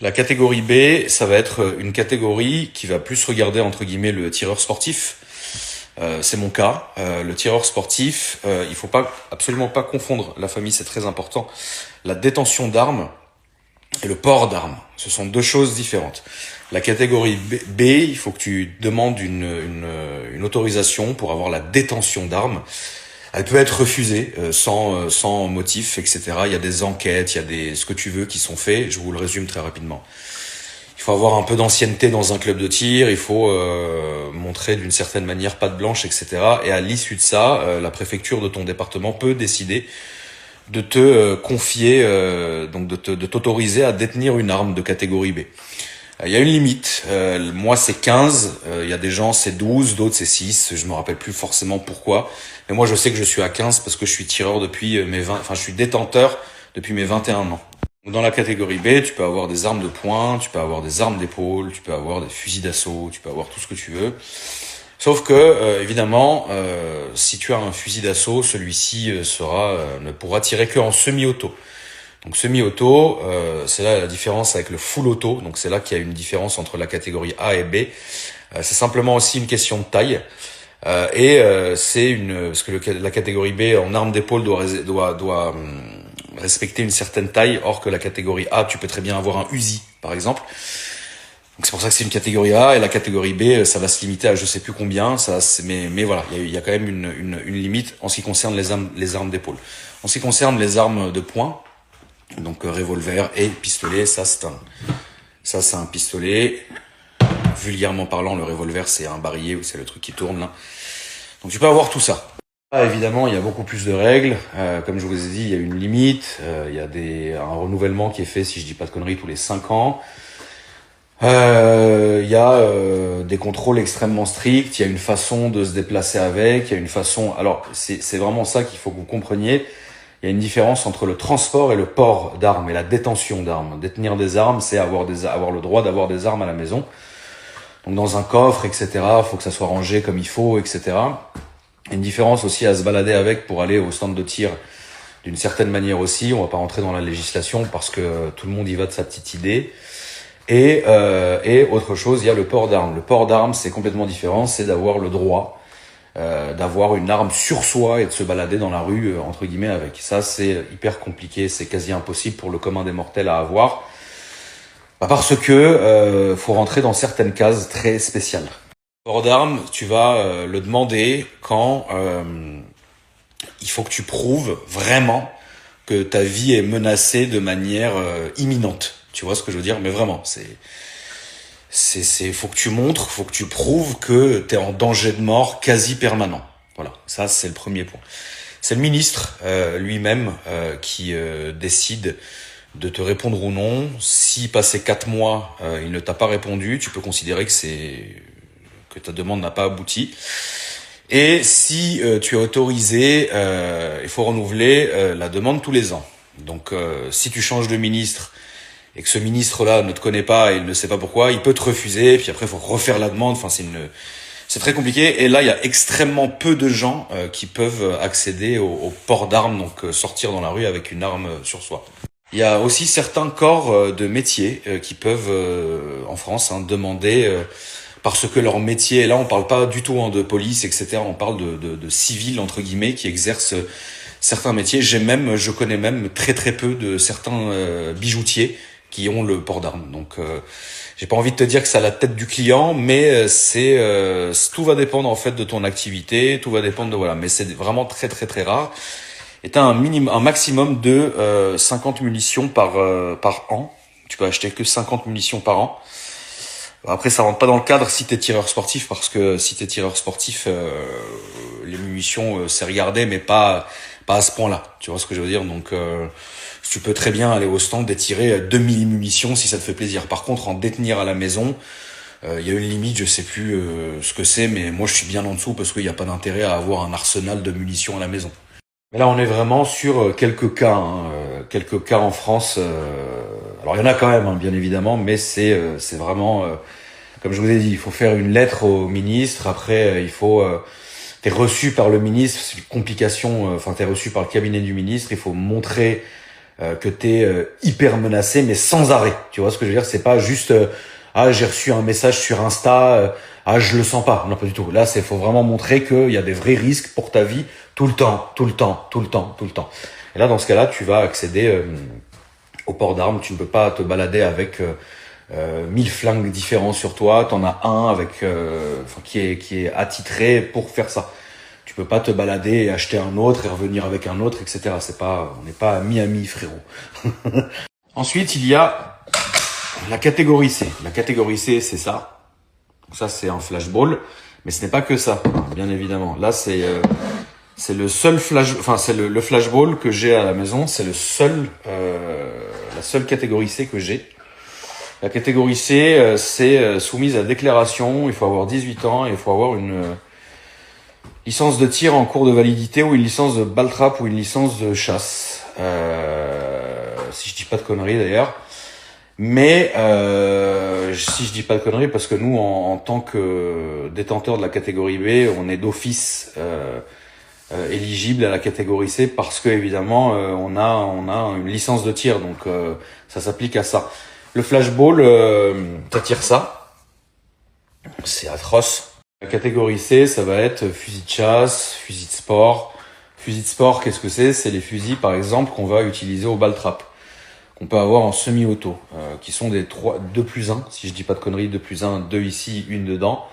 La catégorie B, ça va être une catégorie qui va plus regarder entre guillemets le tireur sportif. C'est mon cas. Le tireur sportif, il faut absolument pas confondre la famille, c'est très important. La détention d'armes et le port d'armes, ce sont deux choses différentes. La catégorie B, il faut que tu demandes une autorisation pour avoir la détention d'armes. Elle peut être refusée sans motif, etc. Il y a des enquêtes, il y a ce que tu veux qui sont faits. Je vous le résume très rapidement. Il faut avoir un peu d'ancienneté dans un club de tir. Il faut montrer d'une certaine manière patte blanche, etc. Et à l'issue de ça, la préfecture de ton département peut décider de te confier, donc de t'autoriser à détenir une arme de catégorie B. Il y a une limite. Moi, c'est 15. Il y a des gens, c'est 12. D'autres, c'est 6. Je me rappelle plus forcément pourquoi. Mais moi, je sais que je suis à 15 parce que je suis tireur depuis mes 20... Enfin, je suis détenteur depuis mes 21 ans. Dans la catégorie B, tu peux avoir des armes de poing, tu peux avoir des armes d'épaule, tu peux avoir des fusils d'assaut, tu peux avoir tout ce que tu veux. Sauf que, évidemment, si tu as un fusil d'assaut, celui-ci ne pourra tirer que en semi-auto. Donc semi-auto, c'est là la différence avec le full auto. Donc c'est là qu'il y a une différence entre la catégorie A et B. C'est simplement aussi une question de taille. Parce que la catégorie B en arme d'épaule doit respecter une certaine taille, or que la catégorie A, tu peux très bien avoir un Uzi, par exemple. Donc c'est pour ça que c'est une catégorie A, et la catégorie B, ça va se limiter à je sais plus combien. Mais voilà, il y a quand même une limite en ce qui concerne les armes d'épaule. En ce qui concerne les armes de poing, donc revolver et pistolet, ça c'est un pistolet. Vulgairement parlant, le revolver c'est un barillet, c'est le truc qui tourne là. Donc tu peux avoir tout ça. Évidemment, il y a beaucoup plus de règles. Comme je vous ai dit, il y a une limite. Il y a un renouvellement qui est fait, si je dis pas de conneries, tous les 5 ans. Il y a des contrôles extrêmement stricts. Il y a une façon de se déplacer avec. Il y a une façon. Alors, c'est vraiment ça qu'il faut que vous compreniez. Il y a une différence entre le transport et le port d'armes et la détention d'armes. Détenir des armes, c'est avoir le droit d'avoir des armes à la maison. Donc dans un coffre, etc. Il faut que ça soit rangé comme il faut, etc. Il y a une différence aussi à se balader avec pour aller au stand de tir d'une certaine manière aussi. On va pas rentrer dans la législation parce que tout le monde y va de sa petite idée. Et autre chose, il y a le port d'armes. Le port d'armes, c'est complètement différent. C'est d'avoir le droit d'avoir une arme sur soi et de se balader dans la rue, entre guillemets, avec. Ça, c'est hyper compliqué. C'est quasi impossible pour le commun des mortels à avoir. Parce que faut rentrer dans certaines cases très spéciales. Le port d'armes, tu vas le demander quand il faut que tu prouves vraiment que ta vie est menacée de manière imminente. Tu vois ce que je veux dire? Mais vraiment, faut que tu montres, faut que tu prouves que t'es en danger de mort quasi permanent. Voilà, ça c'est le premier point. C'est le ministre lui-même qui décide de te répondre ou non. Si passé 4 mois, il ne t'a pas répondu, tu peux considérer que ta demande n'a pas abouti. Et si tu es autorisé, il faut renouveler la demande tous les ans. Donc si tu changes de ministre et que ce ministre-là ne te connaît pas et il ne sait pas pourquoi, il peut te refuser, puis après il faut refaire la demande. Enfin, c'est très compliqué. Et là, il y a extrêmement peu de gens qui peuvent accéder au port d'armes, donc sortir dans la rue avec une arme sur soi. Il y a aussi certains corps de métier qui peuvent, en France, demander, parce que leur métier, et là on parle pas du tout de police, etc., on parle de civils, entre guillemets, qui exercent certains métiers. Je connais même très très peu de certains bijoutiers qui ont le port d'armes. Donc j'ai pas envie de te dire que c'est à la tête du client, mais tout va dépendre en fait de ton activité, tout va dépendre de voilà, mais c'est vraiment très très très rare. Et t'as un maximum de 50 munitions par an. Tu peux acheter que 50 munitions par an. Après, ça rentre pas dans le cadre si t'es tireur sportif, parce que si t'es tireur sportif, les munitions, c'est regardé, mais pas à ce point-là. Tu vois ce que je veux dire? Donc, tu peux très bien aller au stand et tirer 2000 munitions si ça te fait plaisir. Par contre, en détenir à la maison, il y a une limite, je sais plus ce que c'est, mais moi je suis bien en dessous parce qu'il n'y a pas d'intérêt à avoir un arsenal de munitions à la maison. Mais là, on est vraiment sur quelques cas, quelques cas en France. Alors, il y en a quand même, bien évidemment, mais c'est vraiment, comme je vous ai dit, il faut faire une lettre au ministre. Après, t'es reçu par le ministre, c'est une complication. T'es reçu par le cabinet du ministre. Il faut montrer que t'es hyper menacé, mais sans arrêt. Tu vois ce que je veux dire? C'est pas juste ah, j'ai reçu un message sur Insta, ah, je le sens pas. Non, pas du tout. Là, faut vraiment montrer qu'il y a des vrais risques pour ta vie tout le temps, tout le temps, tout le temps, tout le temps. Et là, dans ce cas-là, tu vas accéder au port d'armes. Tu ne peux pas te balader avec 1000 flingues différents sur toi. T'en as un avec, qui est attitré pour faire ça. Tu peux pas te balader et acheter un autre et revenir avec un autre, etc. On n'est pas à Miami, frérot. Ensuite, il y a la catégorie C. La catégorie C, c'est ça. Donc ça, c'est un flashball. Mais ce n'est pas que ça, bien évidemment. Là, c'est le seul c'est le flashball que j'ai à la maison. C'est la seule catégorie C que j'ai. La catégorie C, c'est soumise à déclaration. Il faut avoir 18 ans et il faut avoir une licence de tir en cours de validité ou une licence de balle trap ou une licence de chasse. Si je dis pas de conneries d'ailleurs. Mais si je dis pas de conneries, parce que nous, en tant que détenteur de la catégorie B, on est d'office éligible à la catégorie C parce que évidemment on a une licence de tir, donc ça s'applique à ça. Le flashball, t'attires ça, c'est atroce. La catégorie C, ça va être fusil de chasse, fusil de sport. Fusil de sport, qu'est-ce que c'est? C'est les fusils, par exemple, qu'on va utiliser au ball trap, qu'on peut avoir en semi-auto, qui sont des 2+1, si je dis pas de conneries, 2+1, 2 ici, une dedans,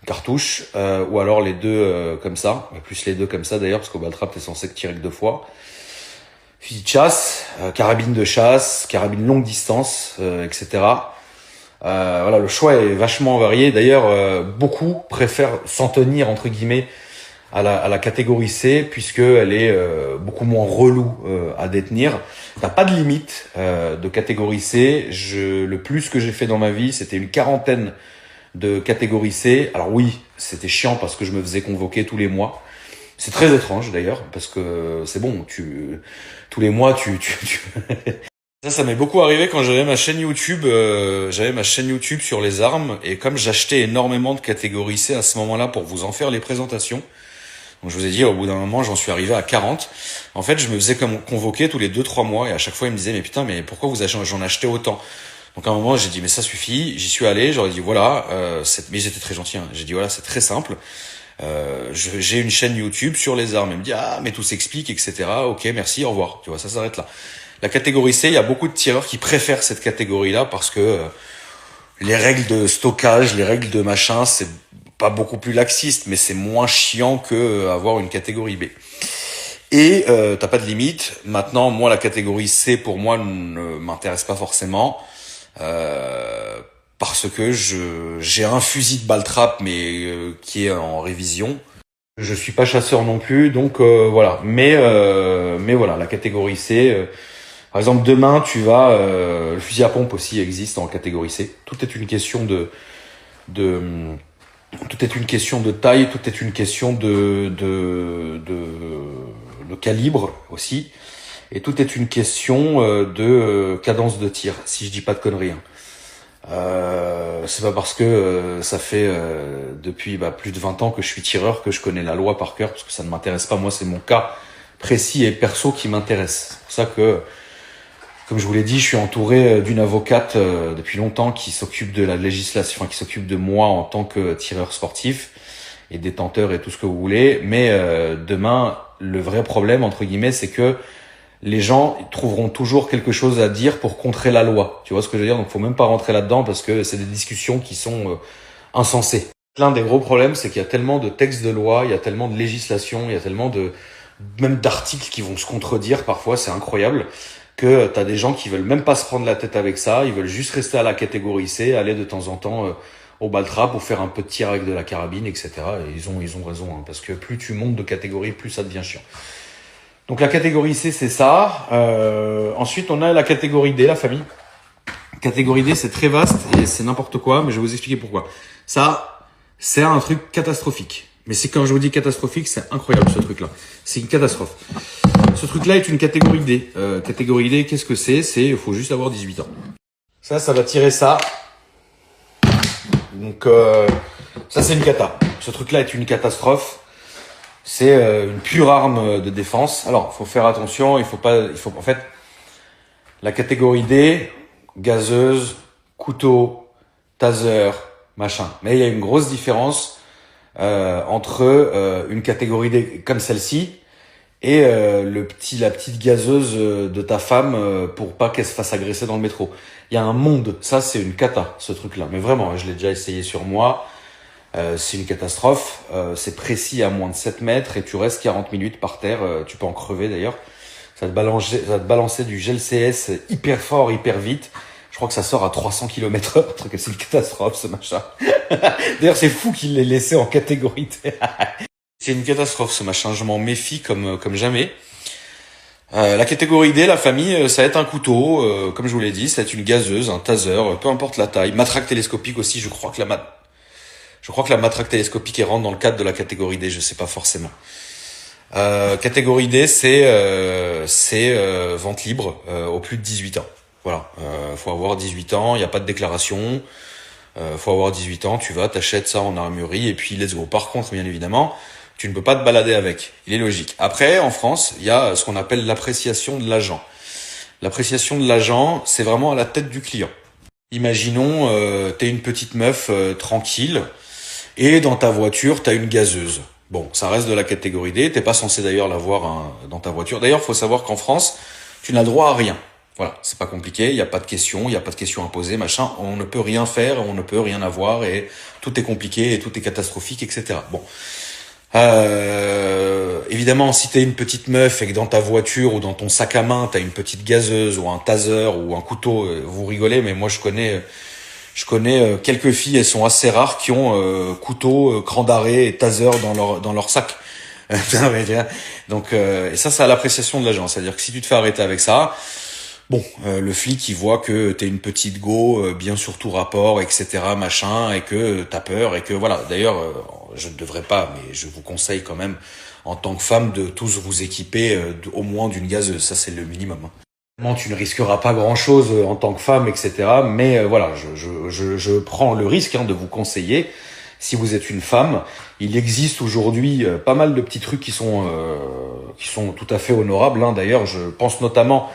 cartouche, ou alors les deux comme ça, plus les deux comme ça d'ailleurs, parce qu'au ball trap, t'es censé tirer que 2 fois. Fusil de chasse, carabine de chasse, carabine longue distance, etc. Voilà, le choix est vachement varié. D'ailleurs, beaucoup préfèrent s'en tenir entre guillemets à la catégorie C, puisque elle est beaucoup moins relou à détenir. T'as pas de limite de catégorie C. Le plus que j'ai fait dans ma vie, c'était une 40aine de catégorie C. Alors oui, c'était chiant parce que je me faisais convoquer tous les mois. C'est très étrange d'ailleurs, parce que c'est bon, tous les mois, Ça m'est beaucoup arrivé quand j'avais ma chaîne YouTube. J'avais ma chaîne YouTube sur les armes, et comme j'achetais énormément de catégorie C à ce moment-là pour vous en faire les présentations, donc je vous ai dit, au bout d'un moment, j'en suis arrivé à 40. En fait, je me faisais convoquer tous les 2-3 mois, et à chaque fois, ils me disaient, mais putain, mais pourquoi j'en achetais autant? Donc à un moment, j'ai dit, mais ça suffit. J'y suis allé, j'aurais dit, voilà, mais j'étais très gentil, hein. J'ai dit, voilà, c'est très simple. J'ai une chaîne YouTube sur les armes. Elle me dit, ah, mais tout s'explique, etc. Ok, merci, au revoir. Tu vois, ça s'arrête là. La catégorie C, il y a beaucoup de tireurs qui préfèrent cette catégorie-là parce que les règles de stockage, les règles de machin, c'est pas beaucoup plus laxiste, mais c'est moins chiant que avoir une catégorie B. Et t'as pas de limite. Maintenant, moi, la catégorie C, pour moi, ne m'intéresse pas forcément. Parce que j'ai un fusil de balle trap, mais qui est en révision. Je suis pas chasseur non plus, donc voilà. Mais voilà, la catégorie C. Par exemple, demain, le fusil à pompe aussi existe en catégorie C. Tout est une question tout est une question de taille, tout est une question de calibre aussi, et tout est une question de cadence de tir, si je dis pas de conneries. C'est pas parce que ça fait depuis plus de 20 ans que je suis tireur que je connais la loi par cœur, parce que ça ne m'intéresse pas. Moi, c'est mon cas précis et perso qui m'intéresse. C'est pour ça que, comme je vous l'ai dit, je suis entouré d'une avocate depuis longtemps qui s'occupe de la législation, qui s'occupe de moi en tant que tireur sportif et détenteur et tout ce que vous voulez. Mais demain, le vrai problème, entre guillemets, c'est que les gens trouveront toujours quelque chose à dire pour contrer la loi. Tu vois ce que je veux dire? Donc faut même pas rentrer là-dedans parce que c'est des discussions qui sont insensées. L'un des gros problèmes, c'est qu'il y a tellement de textes de loi, il y a tellement de législation, il y a tellement même d'articles qui vont se contredire parfois, c'est incroyable, que t'as des gens qui veulent même pas se prendre la tête avec ça, ils veulent juste rester à la catégorie C, aller de temps en temps au ball trap ou faire un peu de tir avec de la carabine, etc. Et ils ont raison, hein, parce que plus tu montes de catégorie, plus ça devient chiant. Donc la catégorie C, c'est ça. Ensuite, on a la catégorie D, la famille. Catégorie D, c'est très vaste et c'est n'importe quoi, mais je vais vous expliquer pourquoi. Ça, c'est un truc catastrophique. Mais c'est quand je vous dis catastrophique, c'est incroyable ce truc-là. C'est une catastrophe. Ce truc-là est une catégorie D. Catégorie D, qu'est-ce que c'est? Il faut juste avoir 18 ans. Ça va tirer ça. Donc ça, c'est une cata. Ce truc-là est une catastrophe. C'est une pure arme de défense. Alors, faut faire attention. En fait, La catégorie D, gazeuse, couteau, taser, machin. Mais il y a une grosse différence entre une catégorie D comme celle-ci et la petite gazeuse de ta femme pour pas qu'elle se fasse agresser dans le métro. Il y a un monde, ça c'est une cata, ce truc-là. Mais vraiment, je l'ai déjà essayé sur moi. C'est une catastrophe. C'est précis à moins de 7 mètres et tu restes 40 minutes par terre. Tu peux en crever d'ailleurs. Ça va te balancer du gel CS hyper fort, hyper vite. Je crois que ça sort à 300 km/h. C'est une catastrophe, ce machin. D'ailleurs, c'est fou qu'il l'ait laissé en catégorie T. C'est une catastrophe, ce machin. Je m'en méfie comme jamais. La catégorie D, la famille, ça va être un couteau. Comme je vous l'ai dit, ça va être une gazeuse, un taser, peu importe la taille. Matraque télescopique aussi. Je crois que la matraque télescopique rentre dans le cadre de la catégorie D. Je sais pas forcément. Catégorie D, c'est vente libre au plus de 18 ans. Voilà, faut avoir 18 ans, il n'y a pas de déclaration, faut avoir 18 ans, tu vas, t'achètes ça en armurerie et puis let's go. Par contre, bien évidemment, tu ne peux pas te balader avec, il est logique. Après, en France, il y a ce qu'on appelle l'appréciation de l'agent. L'appréciation de l'agent, c'est vraiment à la tête du client. Imaginons, t'es une petite meuf tranquille et dans ta voiture, t'as une gazeuse. Bon, ça reste de la catégorie D, t'es pas censé d'ailleurs l'avoir dans ta voiture. D'ailleurs, faut savoir qu'en France, tu n'as le droit à rien. Voilà, c'est pas compliqué, il n'y a pas de questions, il n'y a pas de questions à poser, machin. On ne peut rien faire, on ne peut rien avoir et tout est compliqué et tout est catastrophique, etc. Bon, évidemment, si t'es une petite meuf et que dans ta voiture ou dans ton sac à main, t'as une petite gazeuse ou un taser ou un couteau, vous rigolez, mais moi je connais quelques filles, elles sont assez rares, qui ont couteau, cran d'arrêt et taser dans leur sac. Donc, et ça, c'est à l'appréciation de l'agent. C'est-à-dire que si tu te fais arrêter avec ça, bon, le flic, il voit que t'es une petite go, bien sur tout rapport, etc., machin, et que t'as peur, et que voilà. D'ailleurs, je ne devrais pas, mais je vous conseille quand même, en tant que femme, de tous vous équiper au moins d'une gazeuse. Ça, c'est le minimum. Tu ne risqueras pas grand-chose en tant que femme, etc. Mais voilà, je prends le risque de vous conseiller. Si vous êtes une femme, il existe aujourd'hui pas mal de petits trucs qui sont tout à fait honorables. D'ailleurs, je pense notamment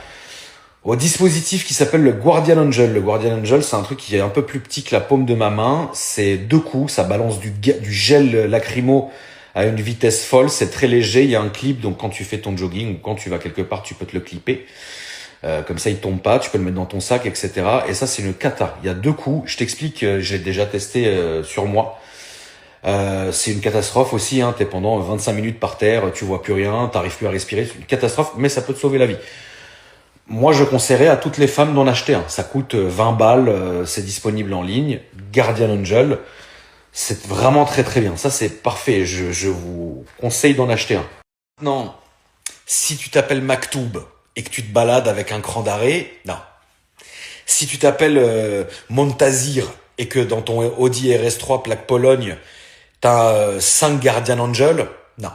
au dispositif qui s'appelle le Guardian Angel. Le Guardian Angel, c'est un truc qui est un peu plus petit que la paume de ma main. C'est 2 coups, ça balance du gel lacrymo à une vitesse folle. C'est très léger, il y a un clip, donc quand tu fais ton jogging ou quand tu vas quelque part, tu peux te le clipper. Comme ça, il tombe pas, tu peux le mettre dans ton sac, etc. Et ça, c'est une cata. Il y a 2 coups. Je t'explique, j'ai déjà testé sur moi. C'est une catastrophe aussi. T'es pendant 25 minutes par terre, tu vois plus rien, t'arrives plus à respirer. C'est une catastrophe, mais ça peut te sauver la vie. Moi, je conseillerais à toutes les femmes d'en acheter un. Ça coûte 20 balles, c'est disponible en ligne. Guardian Angel, c'est vraiment très très bien. Ça, c'est parfait. Je vous conseille d'en acheter un. Maintenant, si tu t'appelles Maktoub et que tu te balades avec un cran d'arrêt, non. Si tu t'appelles Montazir et que dans ton Audi RS3 plaque Pologne, t'as 5 Guardian Angel, non.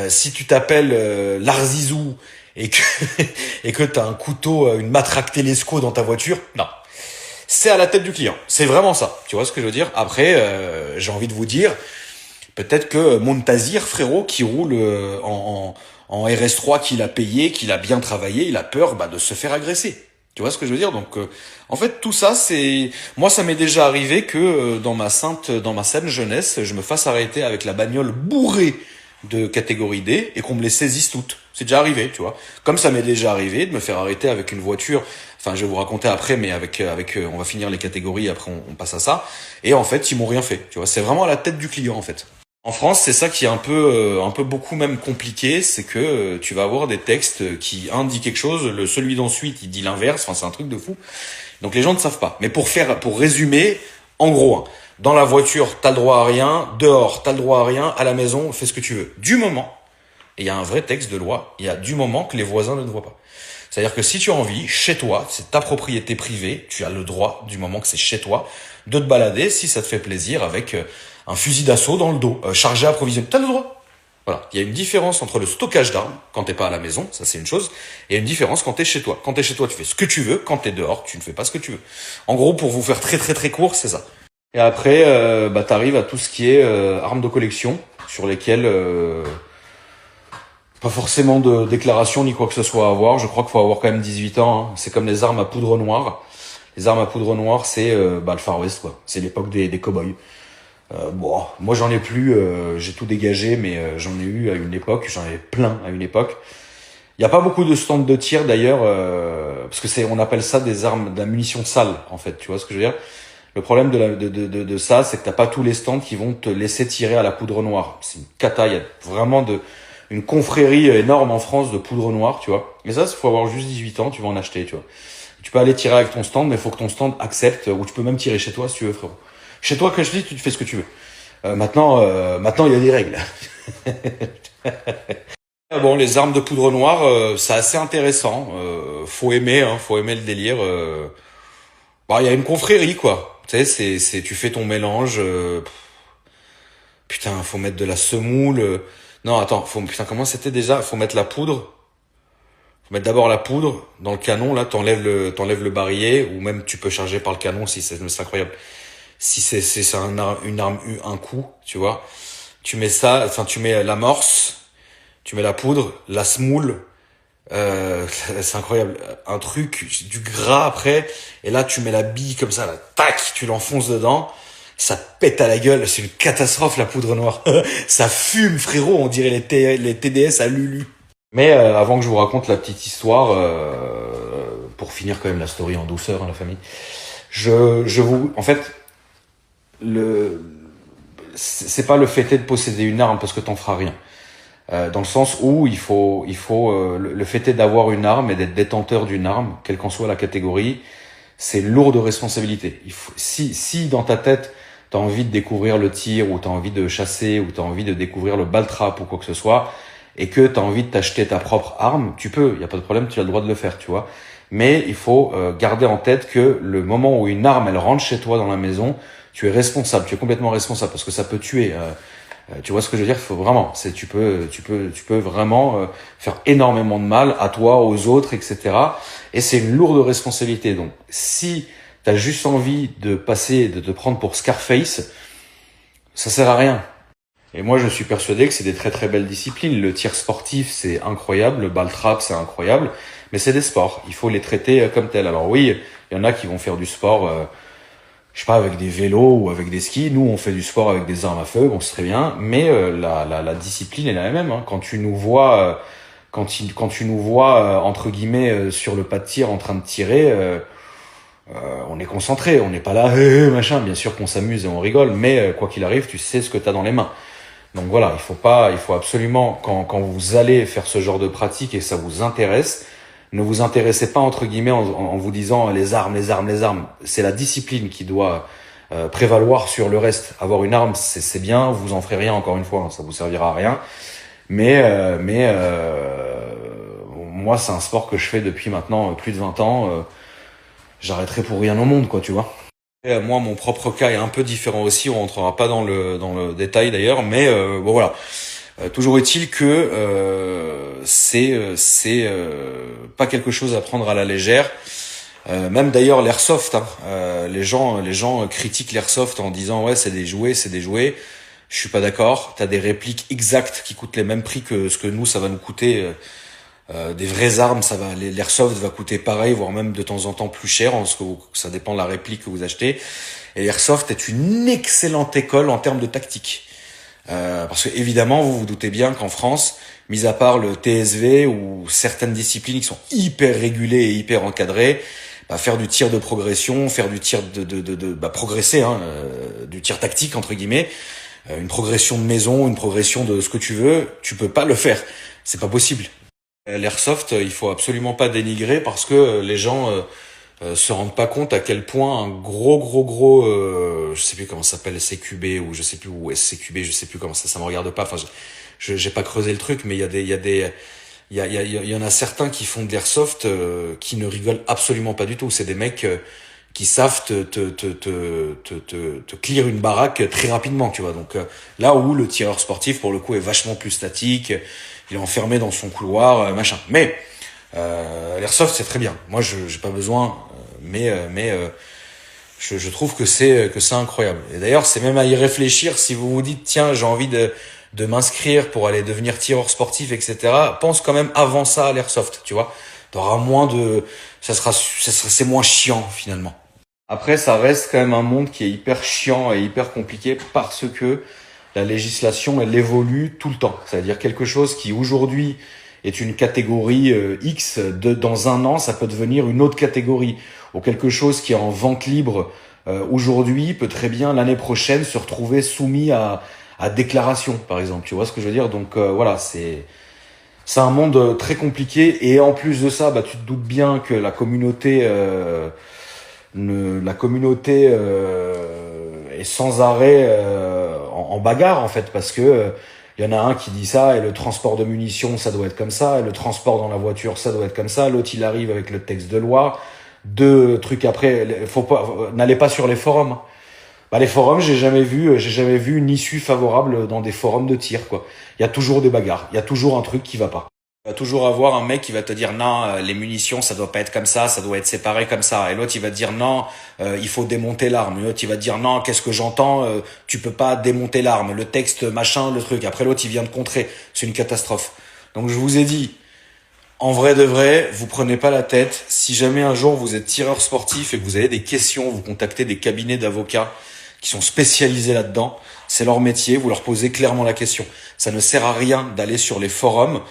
Si tu t'appelles Larzizou et que t'as un couteau, une matraque télesco dans ta voiture, non. C'est à la tête du client. C'est vraiment ça. Tu vois ce que je veux dire? Après, j'ai envie de vous dire, peut-être que Montazir, frérot, qui roule en RS3, qu'il a payé, qu'il a bien travaillé, il a peur de se faire agresser. Tu vois ce que je veux dire? Donc, en fait, tout ça, moi, ça m'est déjà arrivé que dans ma saine jeunesse, je me fasse arrêter avec la bagnole bourrée de catégorie D et qu'on me les saisisse toutes. C'est déjà arrivé, tu vois. Comme ça m'est déjà arrivé de me faire arrêter avec une voiture. Enfin, je vais vous raconter après, mais avec, on va finir les catégories, après on passe à ça. Et en fait, ils m'ont rien fait. Tu vois, c'est vraiment à la tête du client, en fait. En France, c'est ça qui est un peu beaucoup même compliqué, c'est que tu vas avoir des textes qui un dit quelque chose, celui d'ensuite il dit l'inverse. Enfin, c'est un truc de fou. Donc les gens ne savent pas. Mais pour résumer, en gros, dans la voiture, t'as le droit à rien. Dehors, t'as le droit à rien. À la maison, fais ce que tu veux. Du moment, et il y a un vrai texte de loi, il y a du moment que les voisins ne te voient pas. C'est-à-dire que si tu as envie, chez toi, c'est ta propriété privée, tu as le droit, du moment que c'est chez toi, de te balader si ça te fait plaisir avec un fusil d'assaut dans le dos, chargé approvisionné. T'as le droit. Voilà. Il y a une différence entre le stockage d'armes, quand t'es pas à la maison, ça c'est une chose, et une différence quand t'es chez toi. Quand t'es chez toi, tu fais ce que tu veux. Quand t'es dehors, tu ne fais pas ce que tu veux. En gros, pour vous faire très très très court, c'est ça. Et après, t'arrives à tout ce qui est armes de collection, sur lesquelles Pas forcément de déclaration ni quoi que ce soit à avoir. Je crois qu'il faut avoir quand même 18 ans. Hein. C'est comme les armes à poudre noire. Les armes à poudre noire, c'est le Far West, quoi. C'est l'époque des cow-boys. Bon, moi j'en ai plus. J'ai tout dégagé, mais j'en ai eu à une époque. J'en avais plein à une époque. Il y a pas beaucoup de stands de tir d'ailleurs, parce que on appelle ça des armes, de la munition sale, en fait. Tu vois ce que je veux dire? Le problème de ça, c'est que t'as pas tous les stands qui vont te laisser tirer à la poudre noire. C'est une cata. Il y a vraiment une confrérie énorme en France de poudre noire, tu vois. Et ça, il faut avoir juste 18 ans, tu vas en acheter, tu vois. Tu peux aller tirer avec ton stand, mais il faut que ton stand accepte, ou tu peux même tirer chez toi si tu veux, frérot. Chez toi, quand je dis, tu te fais ce que tu veux. Maintenant, il y a des règles. Bon, les armes de poudre noire, c'est assez intéressant. Faut aimer, hein, faut aimer le délire. Il y a une confrérie, quoi. Tu sais, tu fais ton mélange. Putain, faut mettre de la semoule. Non, attends, putain, comment c'était déjà? Faut mettre la poudre. Faut mettre d'abord la poudre dans le canon, là, t'enlèves le barillet, ou même tu peux charger par le canon si c'est incroyable. Si c'est une arme, un coup, tu vois. Tu mets ça, enfin, tu mets l'amorce, tu mets la poudre, la semoule, c'est incroyable. Un truc, du gras après, et là, tu mets la bille comme ça, là, tac, tu l'enfonces dedans. Ça pète à la gueule, c'est une catastrophe la poudre noire. Ça fume, frérot, on dirait les TDS à Lulu. Mais avant que je vous raconte la petite histoire, pour finir quand même la story en douceur, hein, la famille, en fait, c'est pas le fait de posséder une arme parce que t'en feras rien. Dans le sens où il faut le fait d'avoir une arme et d'être détenteur d'une arme, quelle qu'en soit la catégorie, c'est lourd de responsabilité. Si dans ta tête t'as envie de découvrir le tir, ou t'as envie de chasser, ou t'as envie de découvrir le ball trap ou quoi que ce soit, et que t'as envie de t'acheter ta propre arme, tu peux, y a pas de problème, tu as le droit de le faire, tu vois. Mais il faut garder en tête que le moment où une arme elle rentre chez toi dans la maison, tu es responsable, tu es complètement responsable parce que ça peut tuer. Tu vois ce que je veux dire? Il faut vraiment, tu peux vraiment faire énormément de mal à toi, aux autres, etc. Et c'est une lourde responsabilité. Donc, si t'as juste envie de te prendre pour Scarface, ça sert à rien. Et moi, je suis persuadé que c'est des très très belles disciplines. Le tir sportif, c'est incroyable. Le ball trap, c'est incroyable. Mais c'est des sports. Il faut les traiter comme tels. Alors oui, il y en a qui vont faire du sport, je sais pas, avec des vélos ou avec des skis. Nous, on fait du sport avec des armes à feu. Bon, c'est très bien. Mais la discipline est la même. Hein. Quand tu nous vois, entre guillemets, sur le pas de tir en train de tirer, on est concentré. On n'est pas là, machin. Bien sûr qu'on s'amuse et on rigole. Mais quoi qu'il arrive, tu sais ce que t'as dans les mains. Donc voilà, il faut absolument, quand vous allez faire ce genre de pratique et que ça vous intéresse, ne vous intéressez pas entre guillemets en vous disant les armes, les armes, les armes. C'est la discipline qui doit prévaloir sur le reste. Avoir une arme, c'est bien, vous en ferez rien encore une fois, hein, ça vous servira à rien. Mais moi, c'est un sport que je fais depuis maintenant plus de 20 ans. J'arrêterai pour rien au monde, quoi, tu vois. Et, moi, mon propre cas est un peu différent aussi. On rentrera pas dans le détail d'ailleurs, mais bon voilà. Toujours est-il que c'est pas quelque chose à prendre à la légère. Même d'ailleurs l'airsoft, hein. Les gens critiquent l'airsoft en disant ouais c'est des jouets, c'est des jouets. Je suis pas d'accord. T'as des répliques exactes qui coûtent les mêmes prix que ce que nous ça va nous coûter. Des vraies armes, l'airsoft va coûter pareil, voire même de temps en temps plus cher, parce que ça dépend de la réplique que vous achetez. Et l'airsoft est une excellente école en termes de tactique. Parce que évidemment, vous vous doutez bien qu'en France, mis à part le TSV ou certaines disciplines qui sont hyper régulées et hyper encadrées, faire du tir de progression, faire du tir progresser, hein, du tir tactique entre guillemets, une progression de maison, une progression de ce que tu veux, tu peux pas le faire. C'est pas possible. L'airsoft, il faut absolument pas dénigrer parce que les gens se rendent pas compte à quel point un gros je sais plus comment ça s'appelle, CQB ou je sais plus, ou SCQB, je sais plus comment ça me regarde pas. Enfin, j'ai pas creusé le truc, mais il y en a certains qui font de l'airsoft qui ne rigolent absolument pas du tout. C'est des mecs qui savent te clear une baraque très rapidement, tu vois. Donc là où le tireur sportif pour le coup est vachement plus statique, il est enfermé dans son couloir, machin. Mais l'airsoft c'est très bien. Moi j'ai pas besoin, mais je trouve que c'est incroyable. Et d'ailleurs c'est même à y réfléchir si vous vous dites tiens j'ai envie de de m'inscrire pour aller devenir tireur sportif, etc., pense quand même avant ça à l'airsoft, tu vois. T'auras moins de, c'est moins chiant finalement. Après, ça reste quand même un monde qui est hyper chiant et hyper compliqué parce que la législation, elle évolue tout le temps. C'est-à-dire quelque chose qui aujourd'hui est une catégorie X, dans un an, ça peut devenir une autre catégorie. Ou quelque chose qui est en vente libre aujourd'hui peut très bien l'année prochaine se retrouver soumis à déclaration, par exemple. Tu vois ce que je veux dire? Donc voilà, c'est un monde très compliqué. Et en plus de ça, bah tu te doutes bien que la communauté est sans arrêt en bagarre en fait, parce que il y en a un qui dit ça, et le transport de munitions ça doit être comme ça, et le transport dans la voiture ça doit être comme ça, l'autre il arrive avec le texte de loi, deux trucs après, faut pas, n'allez pas sur les forums. Bah les forums, j'ai jamais vu une issue favorable dans des forums de tir quoi. Il y a toujours des bagarres, il y a toujours un truc qui va pas. Il va toujours avoir un mec qui va te dire non, les munitions ça doit pas être comme ça doit être séparé comme ça. Et l'autre il va te dire non, il faut démonter l'arme. Et l'autre il va te dire non, qu'est-ce que j'entends, tu peux pas démonter l'arme, le texte machin, le truc. Après l'autre il vient de contrer, c'est une catastrophe. Donc je vous ai dit, en vrai de vrai, vous prenez pas la tête. Si jamais un jour vous êtes tireur sportif et que vous avez des questions, vous contactez des cabinets d'avocats qui sont spécialisés là-dedans. C'est leur métier, vous leur posez clairement la question. Ça ne sert à rien d'aller sur les forums.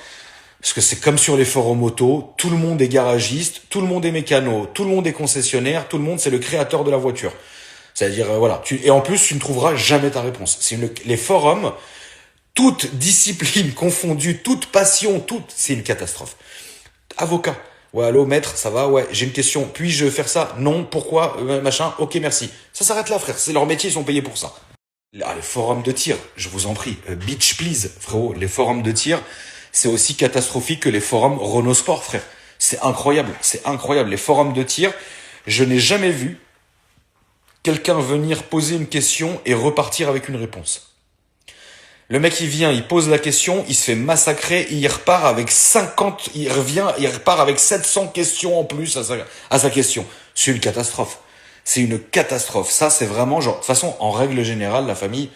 Parce que c'est comme sur les forums auto, tout le monde est garagiste, tout le monde est mécano, tout le monde est concessionnaire, tout le monde c'est le créateur de la voiture. C'est-à-dire voilà, et en plus tu ne trouveras jamais ta réponse. Les forums, toute discipline confondue, toute passion, c'est une catastrophe. Avocat. Ouais, allô, maître, ça va? Ouais, j'ai une question. Puis-je faire ça? Non, pourquoi? Machin. Ok, merci. Ça s'arrête là, frère. C'est leur métier, ils sont payés pour ça. Ah, les forums de tir, je vous en prie. Bitch, please, frérot. Les forums de tir, c'est aussi catastrophique que les forums Renault Sport, frère. C'est incroyable. C'est incroyable. Les forums de tir, je n'ai jamais vu quelqu'un venir poser une question et repartir avec une réponse. Le mec, il vient, il pose la question, il se fait massacrer, il repart avec 50, il repart avec 700 questions en plus à sa question. C'est une catastrophe. C'est une catastrophe. Ça, c'est vraiment genre, de toute façon, en règle générale, la famille,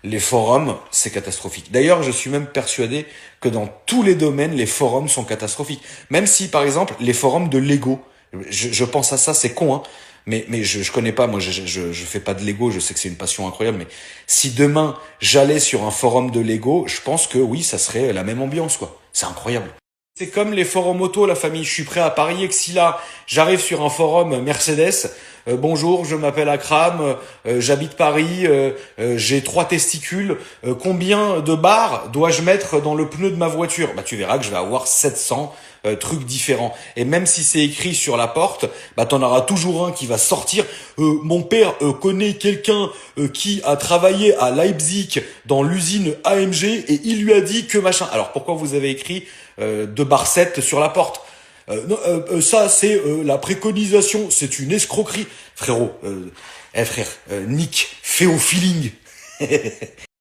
les forums, c'est catastrophique. D'ailleurs, je suis même persuadé que dans tous les domaines, les forums sont catastrophiques. Même si, par exemple, les forums de Lego, je pense à ça, c'est con, hein. Mais je connais pas, moi je fais pas de Lego, je sais que c'est une passion incroyable, mais si demain j'allais sur un forum de Lego, je pense que oui, ça serait la même ambiance quoi. C'est incroyable. C'est comme les forums auto, la famille. Je suis prêt à parier que si là, j'arrive sur un forum Mercedes, bonjour, je m'appelle Akram, j'habite Paris, j'ai 3 testicules, combien de barres dois-je mettre dans le pneu de ma voiture? Bah tu verras que je vais avoir 700 trucs différents. Et même si c'est écrit sur la porte, bah t'en auras toujours un qui va sortir. Mon père connaît quelqu'un qui a travaillé à Leipzig dans l'usine AMG et il lui a dit que machin. Alors pourquoi vous avez écrit 2 barres 7 sur la porte? Non, ça c'est la préconisation, c'est une escroquerie. Frérot, frère, Nick, fais au feeling.